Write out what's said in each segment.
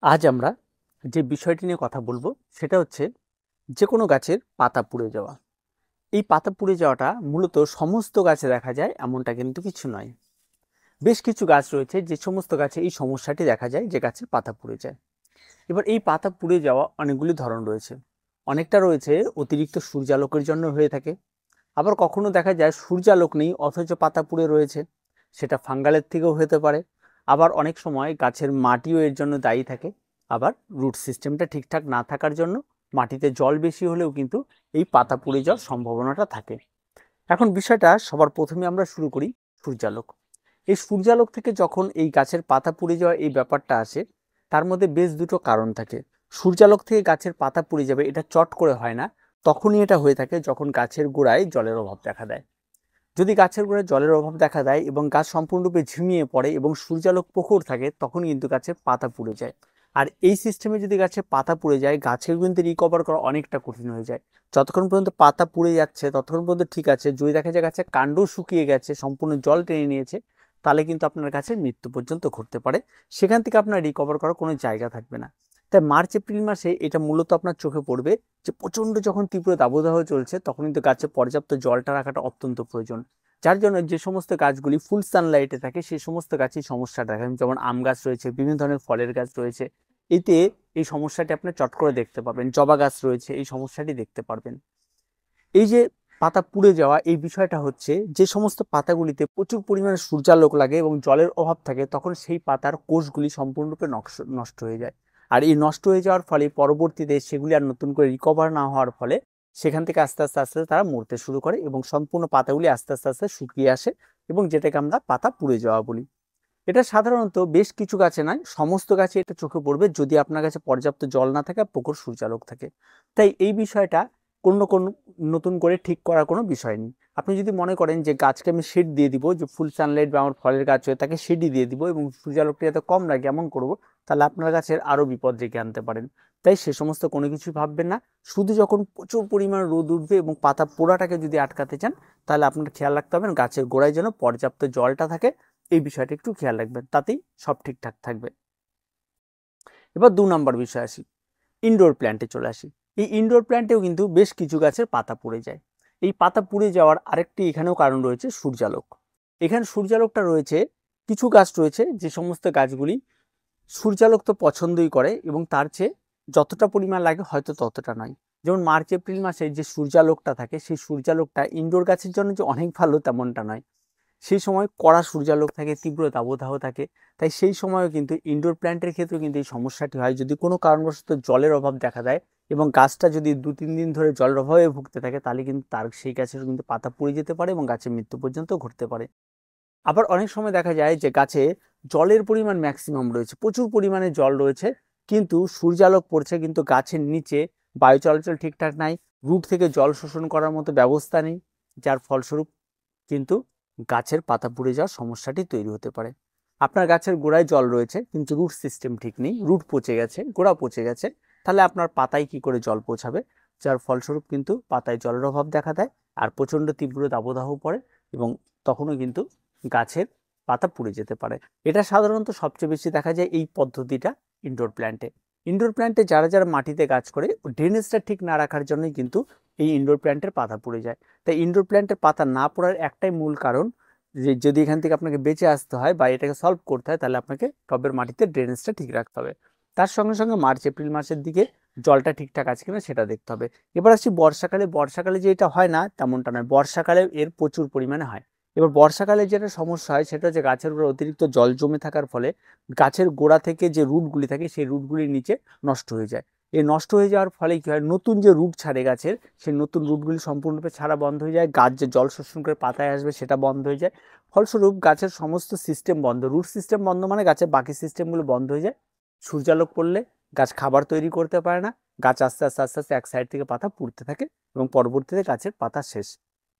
আজ আমরা যে বিষয়টি নিয়ে কথা বলবো সেটা হচ্ছে যে কোনো গাছের পাতা পুড়ে যাওয়া। এই পাতা পুড়ে যাওয়াটা মূলত সমস্ত গাছে দেখা যায় এমনটা কিন্তু কিছু নয়। বেশ কিছু গাছ রয়েছে যে সমস্ত গাছে এই সমস্যাটি দেখা যায়, যে গাছের পাতা পুড়ে যায়। এবার এই পাতা পুড়ে যাওয়া অনেকগুলি ধরন রয়েছে। অনেকটা রয়েছে অতিরিক্ত সূর্যালোকের জন্য হয়ে থাকে। আবার কখনো দেখা যায় সূর্যালোক নেই অথচ পাতা পুড়ে রয়েছে, সেটা ফাঙ্গালের থেকেও হতে পারে। আবার অনেক সময় গাছের মাটিও এর জন্য দায়ী থাকে। আবার রুট সিস্টেমটা ঠিকঠাক না থাকার জন্য মাটিতে জল বেশি হলেও কিন্তু এই পাতা পুড়ে যাওয়ার সম্ভাবনাটা থাকে। এখন বিষয়টা সবার প্রথমে আমরা শুরু করি সূর্যালোক। এই সূর্যালোক থেকে যখন এই গাছের পাতা পুড়ে যাওয়া এই ব্যাপারটা আসে, তার মধ্যে বেশ দুটো কারণ থাকে। সূর্যালোক থেকে গাছের পাতা পুড়ে যাবে এটা চট করে হয় না। তখনই এটা হয়ে থাকে যখন গাছের গোড়ায় জলের অভাব দেখা দেয়। যদি গাছের গোড়ায় জলের অভাব দেখা দেয় এবং গাছ সম্পূর্ণরূপে ঝিমিয়ে পড়ে এবং সূর্যালোক প্রখর থাকে, তখন কিন্তু গাছের পাতা পুড়ে যায়। আর এই সিস্টেমে যদি গাছের পাতা পুড়ে যায়, গাছের কিন্তু রিকভার করা অনেকটা কঠিন হয়ে যায়। যতক্ষণ পর্যন্ত পাতা পুড়ে যাচ্ছে ততক্ষণ পর্যন্ত ঠিক আছে। যদি দেখা যায় গাছের কাণ্ড শুকিয়ে গেছে, সম্পূর্ণ জল টেনে নিয়েছে, তাহলে কিন্তু আপনার গাছের মৃত্যু পর্যন্ত ঘটতে পারে। সেখান থেকে আপনার রিকভার করার কোনো জায়গা থাকবে না। তাই মার্চ এপ্রিল মাসে এটা মূলত আপনার চোখে পড়বে যে প্রচণ্ড যখন তীব্র দাবদাহ চলছে, তখন কিন্তু গাছে পর্যাপ্ত জলটা রাখাটা অত্যন্ত প্রয়োজন। যার জন্য যে সমস্ত গাছগুলি ফুল সানলাইটে থাকে সেই সমস্ত গাছই সমস্যা দেখা যায়। যেমন আম গাছ রয়েছে, বিভিন্ন ধরনের ফলের গাছ রয়েছে, এতে এই সমস্যাটি আপনি চট করে দেখতে পাবেন। জবা গাছ রয়েছে, এই সমস্যাটি দেখতে পারবেন। এই যে পাতা পুড়ে যাওয়া, এই বিষয়টা হচ্ছে যে সমস্ত পাতাগুলিতে প্রচুর পরিমাণে সূর্যালোক লাগে এবং জলের অভাব থাকে, তখন সেই পাতার কোষগুলি সম্পূর্ণরূপে নষ্ট হয়ে যায়। আর এই নষ্ট হয়ে যাওয়ার ফলে পরবর্তীতে সেগুলি আর নতুন করে রিকভার না হওয়ার ফলে সেখান থেকে আস্তে আস্তে আস্তে তারা মরতে শুরু করে এবং সম্পূর্ণ পাতাগুলি আস্তে আস্তে আস্তে শুকিয়ে আসে, এবং যেটাকে আমরা পাতা পুড়ে যাওয়া বলি। এটা সাধারণত বেশ কিছু গাছে নয়, সমস্ত গাছে এটা চোখে পড়বে যদি আপনার কাছে পর্যাপ্ত জল না থাকে, প্রখর সূর্যালোক থাকে। তাই এই বিষয়টা কোন নতুন করে ঠিক করার কোনো বিষয় নেই। আপনি যদি মনে করেন যে গাছকে আমি শেড দিয়ে দিব, যে ফুল সানলাইট বা আমার ফলের গাছ হয়ে তাকে শেডই দিয়ে দিব এবং সূর্যালোকটা যাতে কম লাগে এমন করব, তাহলে আপনার গাছের আরো বিপদ ডেকে আনতে পারেন। তাই সে সমস্ত কোনো কিছু ভাববেন না। শুধু যখন প্রচুর পরিমাণ রোদ উঠবে এবং পাতা পোড়াটাকে যদি আটকাতে চান, তাহলে আপনার খেয়াল রাখতে হবে গাছের গোড়ায় যেন পর্যাপ্ত জলটা থাকে। এই বিষয়টা একটু খেয়াল রাখবেন, তাতেই সব ঠিকঠাক থাকবে। এবার ২ নম্বর বিষয় আসি, ইনডোর প্ল্যান্টে চলে আসি। এই ইনডোর প্ল্যান্টেও কিন্তু বেশ কিছু গাছের পাতা পুড়ে যায়। এই পাতা পুড়ে যাওয়ার আরেকটি এখানেও কারণ রয়েছে সূর্যালোক। এখানে সূর্যালোকটা রয়েছে, কিছু গাছ রয়েছে যে সমস্ত গাছগুলি সূর্যালোক তো পছন্দই করে এবং তার চেয়ে যতটা পরিমাণ লাগে হয়তো ততটা নয়। যেমন মার্চ এপ্রিল মাসে যে সূর্যালোকটা থাকে, সেই সূর্যালোকটা ইনডোর গাছের জন্য যে অনেক ভালো তেমনটা নয়। সেই সময় কড়া সূর্যালোক থাকে, তীব্র দাবদাহ থাকে। তাই সেই সময়ও কিন্তু ইনডোর প্ল্যান্টের ক্ষেত্রে কিন্তু এই সমস্যাটি হয়, যদি কোনো কারণবশত জলের অভাব দেখা দেয় এবং গাছটা যদি ২-৩ দিন ধরে জলের অভাবে ভুগতে থাকে, তাহলে কিন্তু সেই গাছের কিন্তু পাতা পুড়ে যেতে পারে এবং গাছের মৃত্যু পর্যন্ত ঘটতে পারে। আবার অনেক সময় দেখা যায় যে গাছে জলের পরিমাণ ম্যাক্সিমাম রয়েছে, প্রচুর পরিমাণে জল রয়েছে, কিন্তু সূর্যালোক পড়ছে কিন্তু গাছের নিচে বায়ু চলাচল ঠিকঠাক নাই, রুট থেকে জল শোষণ করার মতো ব্যবস্থা নেই, যার ফলস্বরূপ কিন্তু গাছের পাতা পুড়ে যাওয়ার সমস্যাটি তৈরি হতে পারে। আপনার গাছের গোড়ায় জল রয়েছে কিন্তু রুট সিস্টেম ঠিক নেই, রুট পচে গেছে, গোড়া পচে গেছে, তাহলে আপনার পাতায় কি করে জল পৌঁছাবে? যার ফলস্বরূপ কিন্তু পাতায় জলের অভাব দেখা দেয় আর প্রচণ্ড তীব্র দাবদাহ পড়ে এবং তখনও কিন্তু গাছের পাতা পুড়ে যেতে পারে। এটা সাধারণত সবচেয়ে বেশি দেখা যায় এই পদ্ধতিটা ইনডোর প্ল্যান্টে। ইনডোর প্ল্যান্টে যারা যারা মাটিতে গাছ করে, ড্রেনেজটা ঠিক না রাখার জন্যই কিন্তু এই ইনডোর প্ল্যান্টের পাতা পুড়ে যায়। তাই ইনডোর প্ল্যান্টের পাতা না পড়ার একটাই মূল কারণ, যে যদি এখান থেকে আপনাকে বেঁচে আসতে হয় বা এটাকে সলভ করতে হয়, তাহলে আপনাকে টবের মাটিতে ড্রেনেজটা ঠিক রাখতে হবে। তার সঙ্গে সঙ্গে মার্চ এপ্রিল মাসের দিকে জলটা ঠিকঠাক আছে কিনা সেটা দেখতে হবে। এবার আসছি বর্ষাকালে। বর্ষাকালে যে এটা হয় না তেমনটা নয়, বর্ষাকালে এর প্রচুর পরিমাণে হয়। এবার বর্ষাকালে যেটা সমস্যা হয় সেটা হচ্ছে গাছের গোড়ায় অতিরিক্ত জল জমে থাকার ফলে গাছের গোড়া থেকে যে রুটগুলি থাকে সেই রুটগুলির নিচে নষ্ট হয়ে যায়। এই নষ্ট হয়ে যাওয়ার ফলে কি হয়, নতুন যে রুট ছাড়ে গাছের, সেই নতুন রুটগুলি সম্পূর্ণরূপে ছাড়া বন্ধ হয়ে যায়, গাছ যে জল শোষণ করে পাতায় আসবে সেটা বন্ধ হয়ে যায়। ফলস্বরূপ গাছের সমস্ত সিস্টেম বন্ধ, রুট সিস্টেম বন্ধ মানে গাছের বাকি সিস্টেমগুলো বন্ধ হয়ে যায়। সূর্যালোক পড়লে গাছ খাবার তৈরি করতে পারে না, গাছ আস্তে আস্তে আস্তে আস্তে এক সাইড থেকে পাতা পুড়তে থাকে এবং পরবর্তীতে গাছের পাতা শেষ।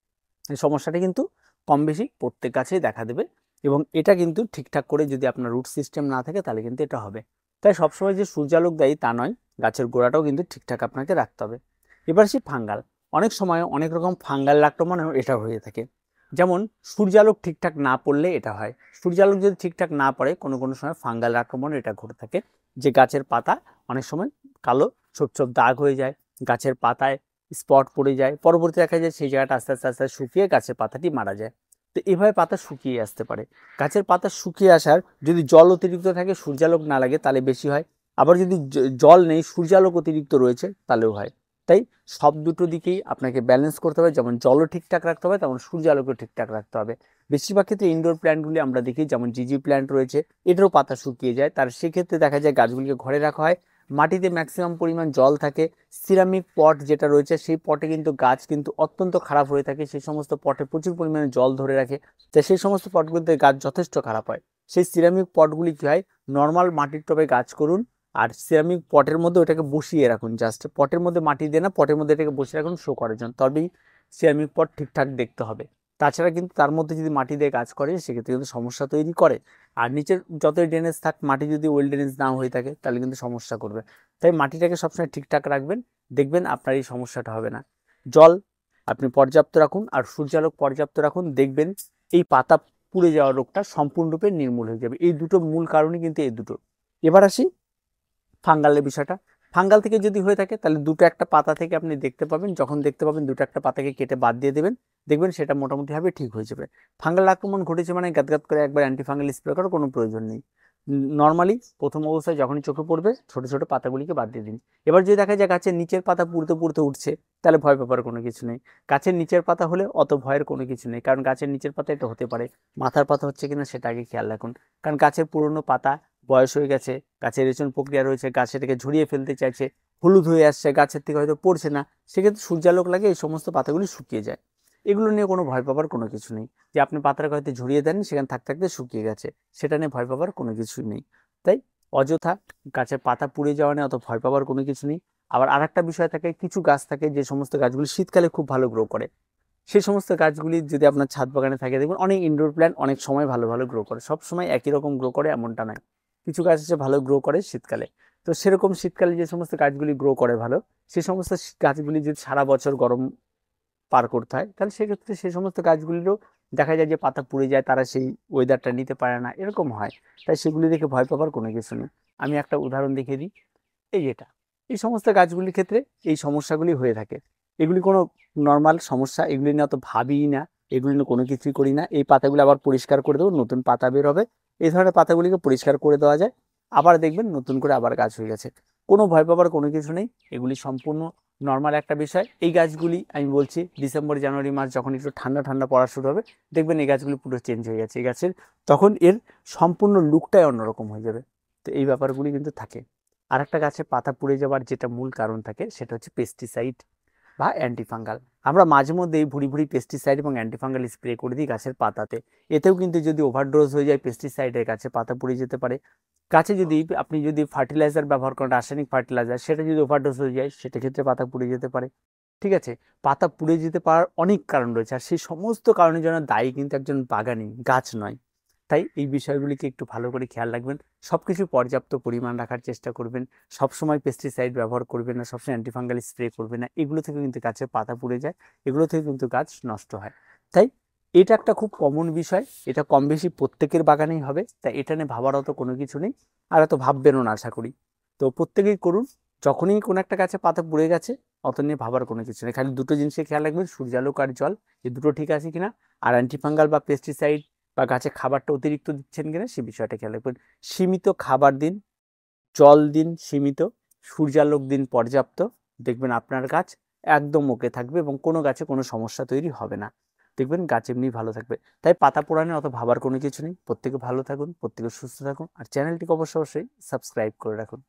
এই সমস্যাটা কিন্তু কম বেশি প্রত্যেক গাছেই দেখা দেবে এবং এটা কিন্তু ঠিকঠাক করে যদি আপনার রুট সিস্টেম না থাকে তাহলে কিন্তু এটা হবে। তাই সবসময় যে সূর্যালোক দেয় তা নয়, গাছের গোড়াটাও কিন্তু ঠিকঠাক আপনাকে রাখতে হবে। এবার আসি ফাঙ্গাল। অনেক সময় অনেক রকম ফাঙ্গাল আক্রমণেও এটা হয়ে থাকে। যেমন সূর্যালোক ঠিকঠাক না পড়লে এটা হয়, সূর্যালোক যদি ঠিকঠাক না পড়ে কোনো কোনো সময় ফাঙ্গাল আক্রমণ এটা ঘটে থাকে। যে গাছের পাতা অনেক সময় কালো ছোপ ছোপ দাগ হয়ে যায়, গাছের পাতায় স্পট পড়ে যায়, পরবর্তী দেখা যায় সেই জায়গাটা আস্তে আস্তে আস্তে শুকিয়ে গাছের পাতাটি মারা যায়। তো এভাবে পাতা শুকিয়ে আসতে পারে। গাছের পাতা শুকিয়ে আসার যদি জল অতিরিক্ত থাকে, সূর্যালোক না লাগে তাহলে বেশি হয়, আবার যদি জল নেই সূর্যালোক অতিরিক্ত রয়েছে তাহলেও হয়। তাই সব দুটো দিকেই আপনাকে ব্যালেন্স করতে হবে, যেমন জলও ঠিকঠাক রাখতে হবে তেমন সূর্যালোকও ঠিকঠাক রাখতে হবে। বেশিরভাগ ক্ষেত্রে ইনডোর প্ল্যান্টগুলি আমরা দেখি, যেমন জিজি প্ল্যান্ট রয়েছে, এটারও পাতা শুকিয়ে যায়, তার সেক্ষেত্রে দেখা যায় গাছগুলিকে ঘরে রাখা হয়, মাটিতে ম্যাক্সিমাম পরিমাণ জল থাকে, সিরামিক পট যেটা রয়েছে সেই পটে কিন্তু গাছ কিন্তু অত্যন্ত খারাপ হয়ে থাকে, সেই সমস্ত পটে প্রচুর পরিমাণে জল ধরে রাখে, তাই সেই সমস্ত পটগুলিতে গাছ যথেষ্ট খারাপ হয়। সেই সিরামিক পটগুলি কী হয়, নর্মাল মাটির টবে গাছ করুন, আর সিরামিক পটের মধ্যে ওটাকে বসিয়ে রাখুন, জাস্ট পটের মধ্যে মাটি দিয়ে না, পটের মধ্যে এটাকে বসিয়ে রাখুন শো করার জন্য, তবেই সিরামিক পট ঠিকঠাক দেখতে হবে। তাছাড়া কিন্তু তার মধ্যে যদি মাটি দিয়ে কাজ করে সেক্ষেত্রে কিন্তু সমস্যা তৈরি করে। আর নিচের যতই ড্রেনেজ থাক, মাটি যদি ওয়েল ড্রেনেজ না হয়ে থাকে তাহলে কিন্তু সমস্যা করবে। তাই মাটিটাকে সবসময় ঠিকঠাক রাখবেন, দেখবেন আপনার এই সমস্যাটা হবে না। জল আপনি পর্যাপ্ত রাখুন আর সূর্যালোক পর্যাপ্ত রাখুন, দেখবেন এই পাতা পুড়ে যাওয়ার রোগটা সম্পূর্ণরূপে নির্মূল হয়ে যাবে। এই দুটো মূল কারণই কিন্তু এই দুটো। এবার আসি ফাঙ্গালের বিষয়টা। ফাঙ্গাল থেকে যদি হয়ে থাকে তাহলে দুটো একটা পাতা থেকে আপনি দেখতে পাবেন, যখন দেখতে পাবেন দুটো একটা পাতাকে কেটে বাদ দিয়ে দেবেন, দেখবেন সেটা মোটামুটিভাবে ঠিক হয়ে যাবে। ফাঙ্গাল আক্রমণ ঘটেছে মানে গাদগাদ করে একবার অ্যান্টিফাঙ্গাল স্প্রে করার কোনো প্রয়োজন নেই। নর্মালি প্রথম অবস্থায় যখনই চোখে পড়বে ছোট ছোট পাতাগুলিকে বাদ দিয়ে দিন। এবার যদি দেখা যায় গাছের নিচের পাতা পুড়তে পুড়তে উঠছে, তাহলে ভয় পাবার কোনো কিছু নেই। গাছের নিচের পাতা হলে অত ভয়ের কোনো কিছু নেই, কারণ গাছের নিচের পাতা এটা হতে পারে, মাথার পাতা হচ্ছে কিনা সেটা আগে খেয়াল রাখুন। কারণ গাছের পুরনো পাতা বয়স হয়ে গেছে, গাছের রেচন প্রক্রিয়া রয়েছে, গাছ সেটাকে ঝরিয়ে ফেলতে চাইছে, হলুদ হয়ে আসছে, গাছের থেকে হয়তো পড়ছে না, সেক্ষেত্রে সূর্যালোক লাগে এই সমস্ত পাতাগুলি শুকিয়ে যায়। এগুলো নিয়ে কোনো ভয় পাবার কোনো কিছু নেই, যে আপনি পাতাটাকে হয়তো ঝরিয়ে দেন সেখানে থাকতে থাকতে শুকিয়ে গেছে, সেটা নিয়ে ভয় পাবার কোনো কিছুই নেই। তাই অযথা গাছের পাতা পুড়ে যাওয়া নিয়ে অত ভয় পাবার কোনো কিছু নেই। আবার আরেকটা বিষয় থাকে, কিছু গাছ থাকে যে সমস্ত গাছগুলি শীতকালে খুব ভালো গ্রো করে, সেই সমস্ত গাছগুলি যদি আপনার ছাদ বাগানে থাকে, দেখবেন অনেক ইনডোর প্ল্যান্ট অনেক সময় ভালো ভালো গ্রো করে, সব সময় একই রকম গ্রো করে এমনটা নয়, কিছু গাছ আছে ভালো গ্রো করে শীতকালে। তো সেরকম শীতকালে যে সমস্ত গাছগুলি গ্রো করে ভালো, সেই সমস্ত গাছগুলি যদি সারা বছর গরম পার করতে হয় তাহলে সেক্ষেত্রে সেই সমস্ত গাছগুলিরও দেখা যায় যে পাতা পুড়ে যায়, তারা সেই ওয়েদারটা নিতে পারে না, এরকম হয়। তাই সেগুলি দেখে ভয় পাবার কোনো কিছু নেই। আমি একটা উদাহরণ দেখিয়ে দিই, এই যেটা, এই সমস্ত গাছগুলির ক্ষেত্রে এই সমস্যাগুলি হয়ে থাকে। এগুলি কোনো নর্মাল সমস্যা, এগুলি নিয়ে অত ভাবিই না, এগুলি নিয়ে কোনো কিছুই করি না। এই পাতাগুলো আবার পরিষ্কার করে দেবো, নতুন পাতা বের হবে, এই ধরনের পাতাগুলিকে পরিষ্কার করে দেওয়া যায়, আবার দেখবেন নতুন করে আবার গাছ হয়ে গেছে। কোনো ভয় পাবার কোনো কিছু নেই, এগুলি সম্পূর্ণ নর্মাল একটা বিষয়। এই গাছগুলি আমি বলছি ডিসেম্বর জানুয়ারি মাস যখন একটু ঠান্ডা ঠান্ডা পড়া শুরু হবে, দেখবেন এই গাছগুলি পুরো চেঞ্জ হয়ে গেছে, এই গাছের তখন এর সম্পূর্ণ লুকটাই অন্যরকম হয়ে যাবে। তো এই ব্যাপারগুলি কিন্তু থাকে। আর একটা গাছে পাতা পুড়ে যাওয়ার যেটা মূল কারণ থাকে সেটা হচ্ছে পেস্টিসাইড বা অ্যান্টিফাঙ্গাল। আমরা মাঝে মধ্যে এই ভুড়ি ভুড়ি পেস্টিসাইড এবং অ্যান্টিফাঙ্গাল স্প্রে করে দিই গাছের পাতাতে, এতেও কিন্তু যদি ওভারডোজ হয়ে যায় পেস্টিসাইডের, গাছে পাতা পুড়ে যেতে পারে। গাছে যদি আপনি যদি ফার্টিলাইজার ব্যবহার করেন, রাসায়নিক ফার্টিলাইজার, সেটা যদি ওভারডোজ হয়ে যায় সেটা ক্ষেত্রে পাতা পুড়ে যেতে পারে। ঠিক আছে, পাতা পুড়ে যেতে পারার অনেক কারণ রয়েছে, আর সেই সমস্ত কারণের জন্য দায়ী কিন্তু একজন বাগানি, গাছ নয়। তাই এই বিষয়গুলিকে একটু ভালো করে খেয়াল রাখবেন, সব কিছু পর্যাপ্ত পরিমাণ রাখার চেষ্টা করবেন, সবসময় পেস্টিসাইড ব্যবহার করবেন না, সবসময় অ্যান্টিফাঙ্গাল স্প্রে করবেন না, এগুলো থেকে কিন্তু গাছের পাতা পুড়ে যায়, এগুলো থেকে কিন্তু গাছ নষ্ট হয়। তাই এটা একটা খুব কমন বিষয়, এটা কম বেশি প্রত্যেকের বাগানেই হবে, তাই এটা নিয়ে ভাবার অত কোনো কিছু নেই, আর এত ভাববেনও না আশা করি। তো প্রত্যেকেই করুন, যখনই কোনো একটা গাছে পাতা পুড়ে গেছে অত নিয়ে ভাবার কোনো কিছু নেই, খালি দুটো জিনিসে খেয়াল রাখবেন, সূর্যালোক আর জল, এই দুটো ঠিক আছে কিনা, আর অ্যান্টিফাঙ্গাল বা পেস্টিসাইড বা গাছে খাবারটা অতিরিক্ত দিচ্ছেন কিনা সে বিষয়টা খেয়াল রাখবেন। সীমিত খাবার দিন, জল দিন সীমিত, সূর্যালোক দিন পর্যাপ্ত, দেখবেন আপনার গাছ একদম ওকে থাকবে এবং কোনো গাছে কোনো সমস্যা তৈরি হবে না, দেখবেন গাছ এমনি ভালো থাকবে। তাই পাতা পোড়ানো অত ভাবার কোনো কিছু নেই, প্রত্যেকে ভালো থাকুন, প্রত্যেকে সুস্থ থাকুন, আর চ্যানেলটিকে অবশ্যই সাবস্ক্রাইব করে রাখুন।